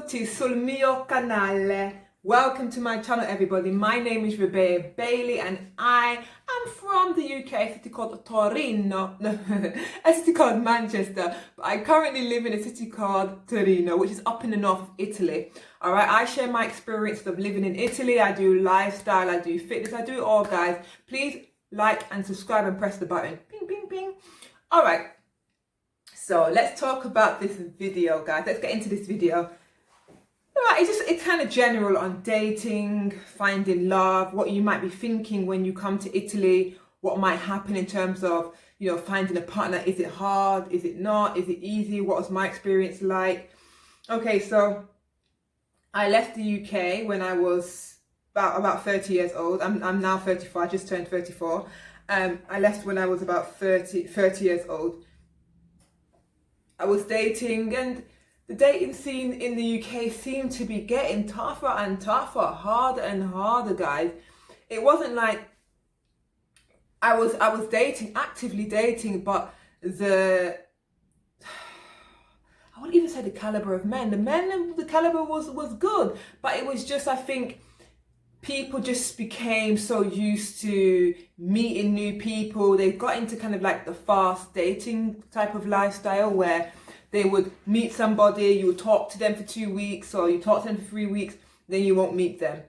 benvenuti sul mio canale. Welcome to my channel, everybody. My name is Rebecca Bailey and I am from the UK, a city called Torino, no, a city called Manchester, but I currently live in a city called Torino, which is up in the north of Italy. All right, I share my experience of living in Italy. I do lifestyle, I do fitness, I do it all, guys. Please like and subscribe and press the button. Ping, ping, ping. All right. So let's talk about this video, guys. Let's get into this video. Right, it's kind of general on dating, finding love, what you might be thinking when you come to Italy, what might happen in terms of, finding a partner. Is it hard? Is it not? Is it easy? What was my experience like? Okay, so I left the UK when I was about 30 years old. I'm now 34, I just turned 34. I left when I was about 30 years old. I was dating, and the dating scene in the UK seemed to be getting tougher and tougher, harder and harder, guys. It wasn't like I was dating, actively dating, but I wouldn't even say the caliber of men. The caliber was good, but it was just, I think, people just became so used to meeting new people. They got into kind of like the fast dating type of lifestyle where they would meet somebody, you would talk to them for 2 weeks, or you talk to them for 3 weeks, then you won't meet them.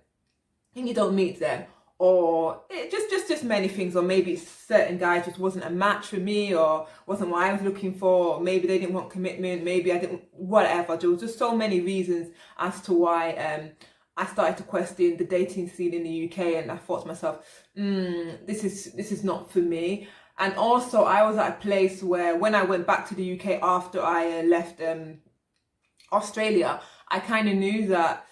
And you don't meet them. Or just many things, or maybe certain guys just wasn't a match for me, or wasn't what I was looking for, or maybe they didn't want commitment, maybe I didn't, whatever. There was just so many reasons as to why I started to question the dating scene in the UK, and I thought to myself, this is not for me. And also, I was at a place where when I went back to the UK after I left Australia, I kind of knew that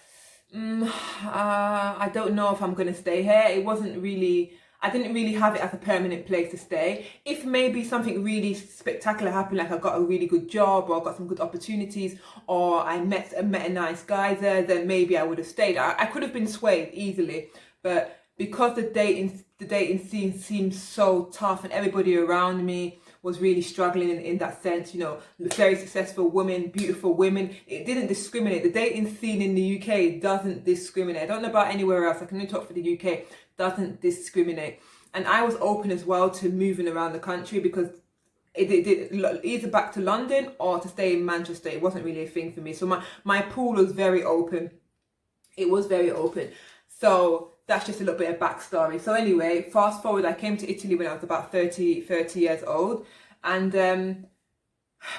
I don't know if I'm going to stay here. I didn't really have it as a permanent place to stay. If maybe something really spectacular happened, like I got a really good job, or got some good opportunities, or I met a nice guy there, then maybe I would have stayed. I could have been swayed easily, but because the dating scene seemed so tough, and everybody around me was really struggling in that sense, very successful women, beautiful women. It didn't discriminate. The dating scene in the UK doesn't discriminate. I don't know about anywhere else. I can only talk for the UK. Doesn't discriminate. And I was open as well to moving around the country, because it did either back to London or to stay in Manchester. It wasn't really a thing for me. So my pool was very open. It was very open. So that's just a little bit of backstory. So anyway, fast forward, I came to Italy when I was about 30 years old. And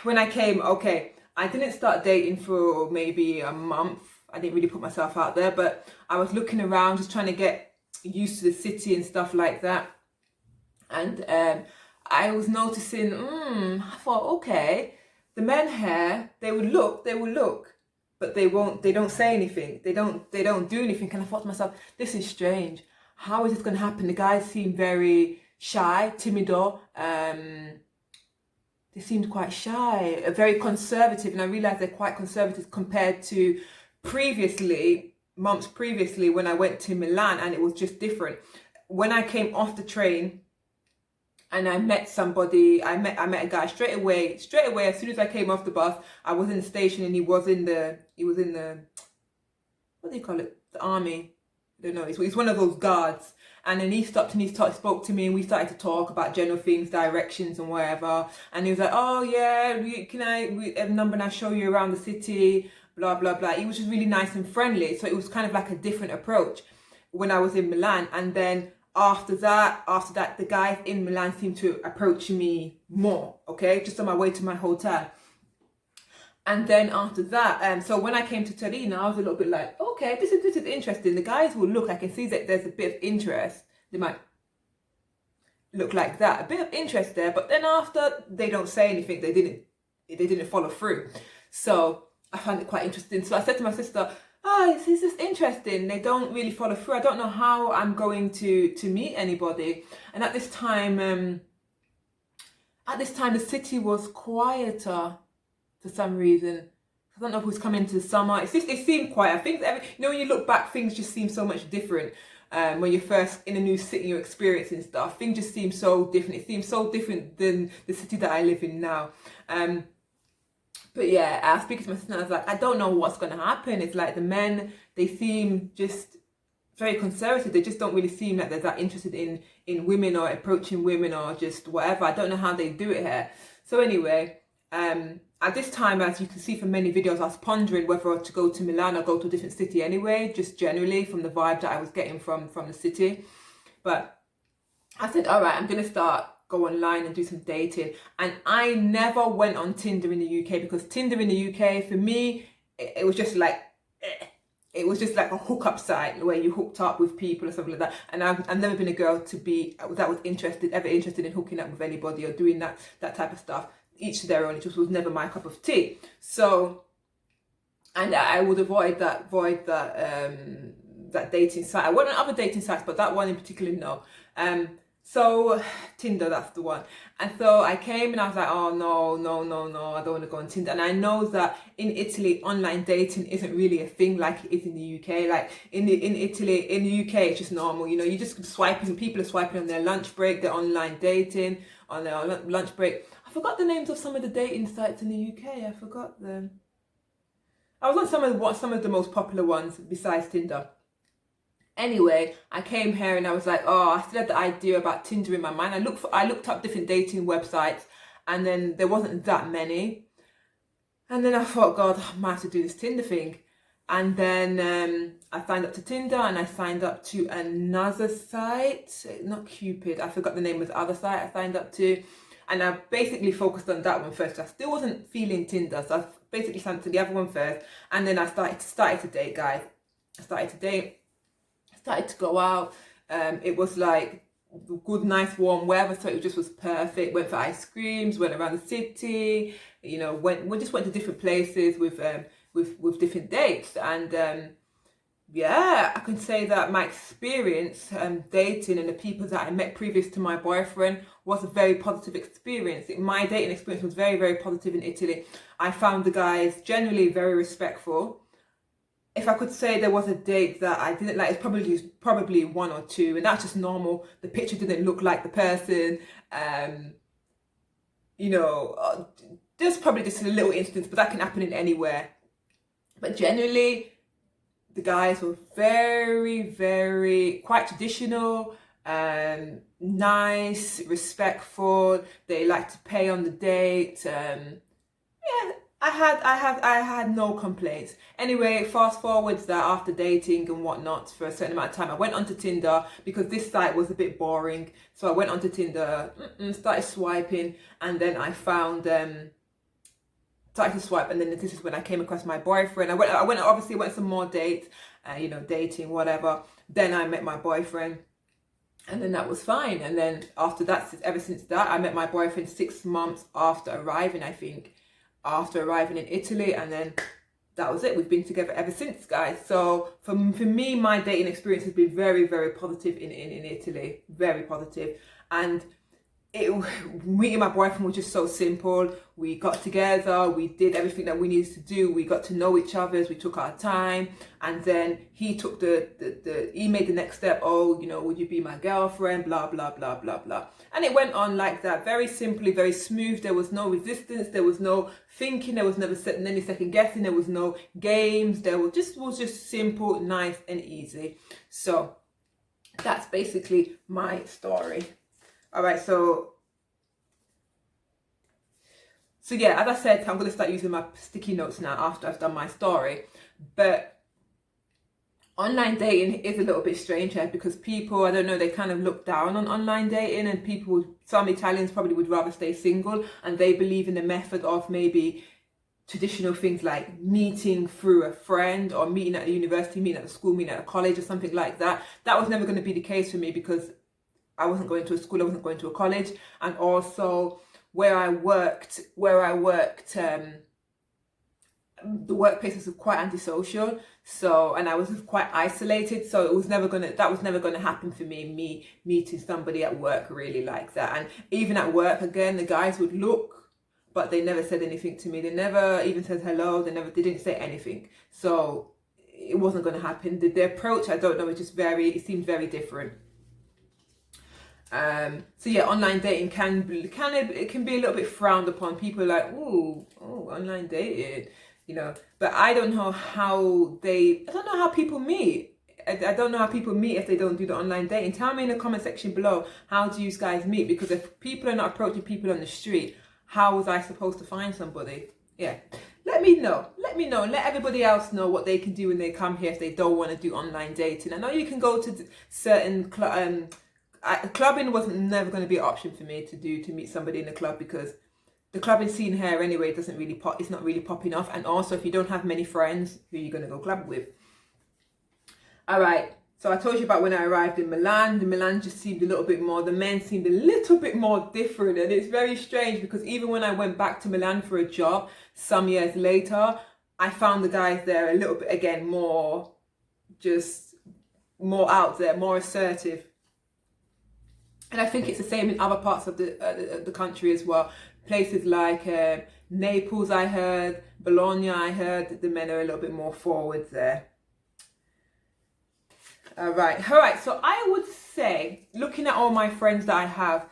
when I came, okay, I didn't start dating for maybe a month. I didn't really put myself out there, but I was looking around, just trying to get used to the city and stuff like that. And I was noticing, I thought, okay, the men here, they will look, but they don't say anything. They don't do anything. And I thought to myself, this is strange. How is this going to happen? The guys seem very shy, timido. They seemed quite shy, very conservative. And I realized they're quite conservative compared to months previously when I went to Milan, and it was just different. When I came off the train and I met somebody, I met a guy straight away. As soon as I came off the bus, I was in the station, and he was in the what do you call it? The army. I don't know. He's one of those guards. And then he stopped and he spoke to me, and we started to talk about general things, directions and whatever. And he was like, oh yeah, can I have a number and I show you around the city, blah, blah, blah. He was just really nice and friendly. So it was kind of like a different approach when I was in Milan. And then after that, the guys in Milan seemed to approach me more, okay? Just on my way to my hotel. And then after that, so when I came to Torino, I was a little bit like, okay, this is interesting. The guys will look, I can see that there's a bit of interest. They might look like that, a bit of interest there. But then after, they don't say anything. They didn't follow through. So I found it quite interesting. So I said to my sister, this is interesting. They don't really follow through. I don't know how I'm going to meet anybody. And at this time, the city was quieter for some reason. I don't know if it was coming to the summer. It seemed quiet. I think when you look back, things just seem so much different. When you're first in a new city, you're experiencing stuff. Things just seem so different. It seems so different than the city that I live in now. But yeah, I was speaking to my sister and I was like, I don't know what's going to happen. It's like the men, they seem just very conservative. They just don't really seem like they're that interested in women or approaching women or just whatever. I don't know how they do it here. So anyway, at this time, as you can see from many videos, I was pondering whether to go to Milan or go to a different city anyway, just generally from the vibe that I was getting from the city. But I said, all right, I'm going to go online and do some dating. And I never went on Tinder in the UK, because Tinder in the UK, for me, it was just like, it was just like a hookup site where you hooked up with people or something like that. And I've never been a girl that was ever interested in hooking up with anybody or doing that type of stuff. Each to their own. It just was never my cup of tea. So, and I would avoid that dating site. I went on other dating sites, but that one in particular, no. So Tinder, that's the one. And so I came and I was like, oh no, I don't want to go on Tinder. And I know that in Italy, online dating isn't really a thing like it is in the UK. Like in Italy, in the UK, it's just normal. You know, you just swiping, people are swiping on their lunch break, they're online dating on their lunch break. I forgot the names of some of the dating sites in the UK. I forgot them. I was on some of the most popular ones besides Tinder. Anyway, I came here and I was like, oh, I still had the idea about Tinder in my mind. I looked up different dating websites, and then there wasn't that many. And then I thought, God, I might have to do this Tinder thing. And then I signed up to Tinder, and I signed up to another site, not Cupid. I forgot the name of the other site I signed up to. And I basically focused on that one first. I still wasn't feeling Tinder, so I basically signed up to the other one first. And then I started to date, guys. Started to go out. It was like good, nice, warm weather, so it just was perfect. Went for ice creams, went around the city, you know, we just went to different places with different dates. And yeah, I can say that my experience dating and the people that I met previous to my boyfriend was a very positive experience. My dating experience was very, very positive in Italy. I found the guys generally very respectful. If I could say there was a date that I didn't like, it's probably one or two, and that's just normal. The picture didn't look like the person. You know, there's probably just a little instance, but that can happen in anywhere. But generally, the guys were very, very quite traditional, nice, respectful. They liked to pay on the date. Yeah, I had no complaints. Anyway, fast forwards that after dating and whatnot for a certain amount of time, I went onto Tinder because this site was a bit boring. So I went onto Tinder, started swiping, and then I found started to swipe, and then this is when I came across my boyfriend. I went some more dates, you know, dating, whatever. Then I met my boyfriend. And then that was fine. And then after that, ever since that, I met my boyfriend 6 months after arriving, I think. After arriving in Italy, and then that was it. We've been together ever since, guys. So for me, my dating experience has been very, very positive in Italy. Very positive. And meeting my boyfriend was just so simple. We got together, we did everything that we needed to do, we got to know each other, we took our time, and then he took he made the next step. Oh, you know, would you be my girlfriend, blah blah blah blah blah. And it went on like that, very simply, very smooth. There was no resistance, there was no thinking, there was never any second guessing, there was no games, was just simple, nice and easy. So that's basically my story. All right, so yeah, as I said, I'm going to start using my sticky notes now after I've done my story. But online dating is a little bit strange here because people, I don't know, they kind of look down on online dating, and some Italians probably would rather stay single, and they believe in the method of maybe traditional things like meeting through a friend, or meeting at a university, meeting at a school, meeting at a college or something like that. That was never going to be the case for me because I wasn't going to a school, I wasn't going to a college, and also where I worked, the workplace was quite antisocial. So, and I was quite isolated. So that was never gonna happen for me meeting somebody at work really like that. And even at work, again, the guys would look, but they never said anything to me. They never even said hello. They didn't say anything. So it wasn't going to happen. The approach, I don't know, it seemed very different. So yeah, online dating can be a little bit frowned upon. People are like, oh, online dating, you know. But I don't know how people meet. I don't know how people meet if they don't do the online dating. Tell me in the comment section below, how do you guys meet? Because if people are not approaching people on the street, how was I supposed to find somebody? Yeah, let me know. Let me know, and let everybody else know what they can do when they come here if they don't want to do online dating. I know you can go to certain clubbing wasn't never going to be an option for me to meet somebody in the club, because the clubbing scene here anyway doesn't really pop. It's not really popping off, and also if you don't have many friends, who are you going to go club with? All right. So I told you about when I arrived in Milan. The Milan just seemed a little bit more. The men seemed a little bit more different, and it's very strange because even when I went back to Milan for a job some years later, I found the guys there a little bit again more out there, more assertive. And I think it's the same in other parts of the country as well. Places like Naples, I heard, Bologna, I heard that the men are a little bit more forward there. All right. So I would say, looking at all my friends that I have,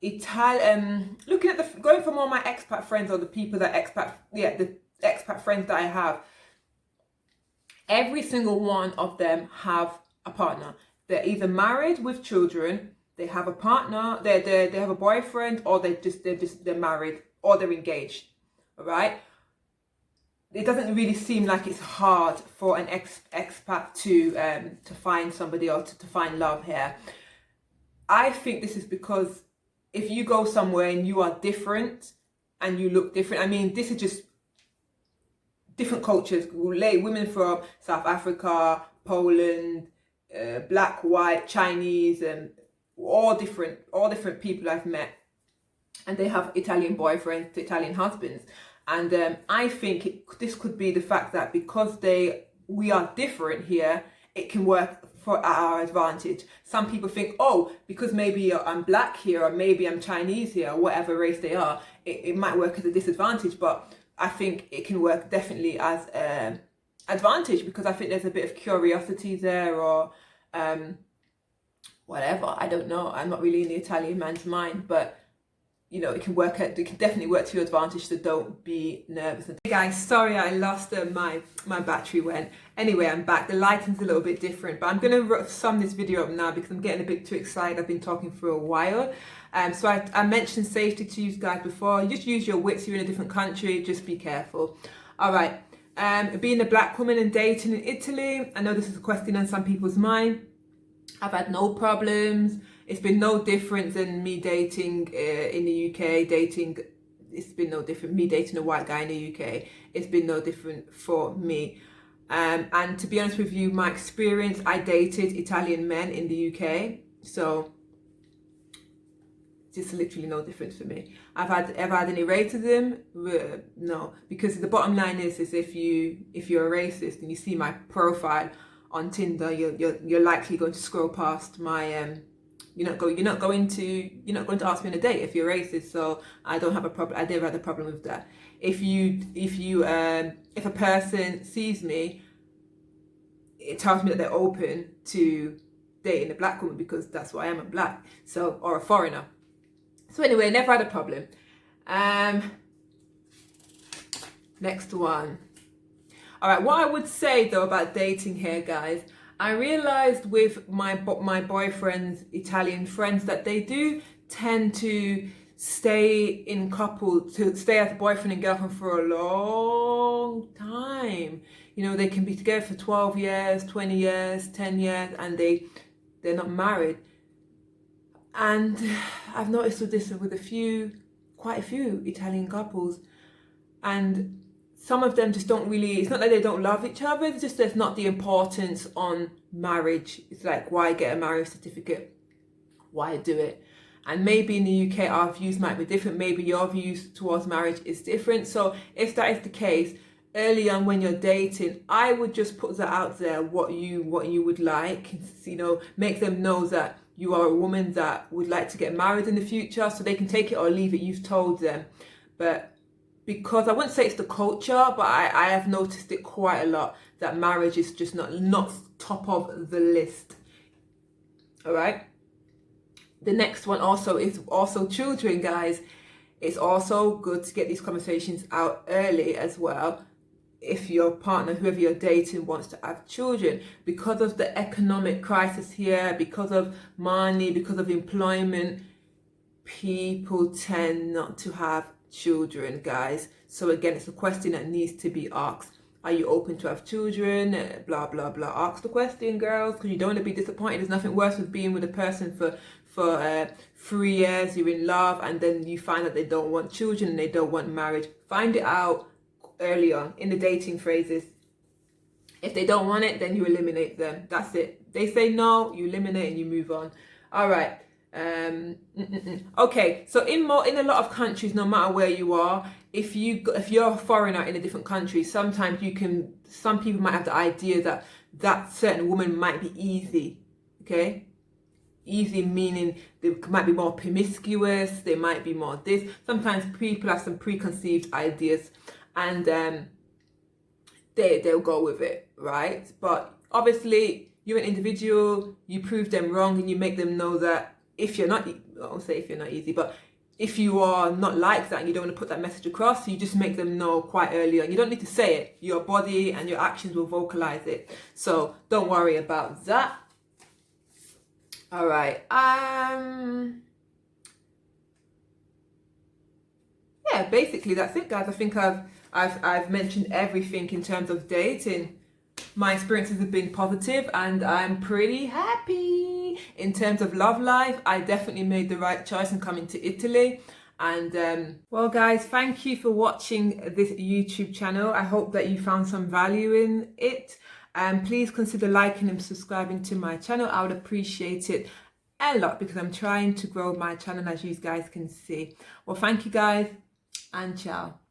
looking at going from all my expat friends, or the people that the expat friends that I have, every single one of them have a partner. They're either married with children, they have a partner, they have a boyfriend, or they're married, or they're engaged. All right. It doesn't really seem like it's hard for an expat to find somebody, or to find love here. I think this is because if you go somewhere and you are different and you look different, I mean, this is just different cultures, women from South Africa, Poland, black, white, Chinese, and all different people I've met, and they have Italian boyfriends, Italian husbands. And I think this could be the fact that because we are different here, it can work for our advantage. Some people think, oh, because maybe I'm black here, or maybe I'm Chinese here, or whatever race they are, it might work as a disadvantage. But I think it can work definitely as an advantage, because I think there's a bit of curiosity there, or whatever. I don't know. I'm not really in the Italian man's mind, but you know, it can definitely work to your advantage, so don't be nervous. Hey guys, sorry I lost my battery went. Anyway, I'm back. The lighting's a little bit different, but I'm going to sum this video up now because I'm getting a bit too excited. I've been talking for a while. So I mentioned safety to you guys before. Just use your wits. You're in a different country. Just be careful. All right. Being a black woman and dating in Italy, I know this is a question on some people's mind. I've had no problems. It's been no different than me dating in the UK. It's been no different. Me dating a white guy in the UK, it's been no different for me. And to be honest with you, my experience, I dated Italian men in the UK, so just literally no difference for me. Ever had any racism? No, because the bottom line is if you're a racist and you see my profile on Tinder, you're likely going to scroll past my you're not going to ask me on a date if you're racist. So I don't have a problem. I never had a problem with that. If a person sees me, it tells me that they're open to dating a black woman, because that's why I am, a black, so, or a foreigner. So anyway, never had a problem. Next one. All right, what I would say though about dating here, guys, I realized with my boyfriend's Italian friends that they do tend to stay as boyfriend and girlfriend for a long time. You know, they can be together for 12 years, 20 years, 10 years, and they're not married. And I've noticed with quite a few Italian couples, and some of them just don't really, it's not that they don't love each other, it's just there's not the importance on marriage. It's like, why get a marriage certificate? Why do it? And maybe in the UK our views might be different, maybe your views towards marriage is different. So if that is the case, early on when you're dating, I would just put that out there, what you would like, you know, make them know that you are a woman that would like to get married in the future, so they can take it or leave it. You've told them. But because I wouldn't say it's the culture, but I have noticed it quite a lot, that marriage is just not top of the list. All right. The next one also is also children, guys. It's also good to get these conversations out early as well. If your partner, whoever you're dating, wants to have children, because of the economic crisis here, because of money, because of employment, people tend not to have children, guys. So again, it's a question that needs to be asked. Are you open to have children? Blah blah blah. Ask the question, girls, because you don't want to be disappointed. There's nothing worse than being with a person for 3 years. You're in love, and then you find that they don't want children and they don't want marriage. Find it out early on in the dating phases. If they don't want it, then you eliminate them. That's it. They say no, you eliminate and you move on. All right. Okay, so in a lot of countries, no matter where you are, if you're a foreigner in a different country, sometimes some people might have the idea that certain woman might be easy. Okay, easy meaning they might be more promiscuous, they might be more this. Sometimes people have some preconceived ideas, and they'll go with it, right? But obviously you're an individual, you prove them wrong, and you make them know that if you're not, I won't say if you're not easy, but if you are not like that and you don't want to put that message across, you just make them know quite early on. You don't need to say it. Your body and your actions will vocalize it. So don't worry about that. All right. Yeah, basically that's it, guys. I think I've mentioned everything in terms of dating. My experiences have been positive and I'm pretty happy. In terms of love life, I definitely made the right choice in coming to Italy. And well, guys, thank you for watching this YouTube channel. I hope that you found some value in it. Please consider liking and subscribing to my channel. I would appreciate it a lot because I'm trying to grow my channel, as you guys can see. Well, thank you guys and ciao.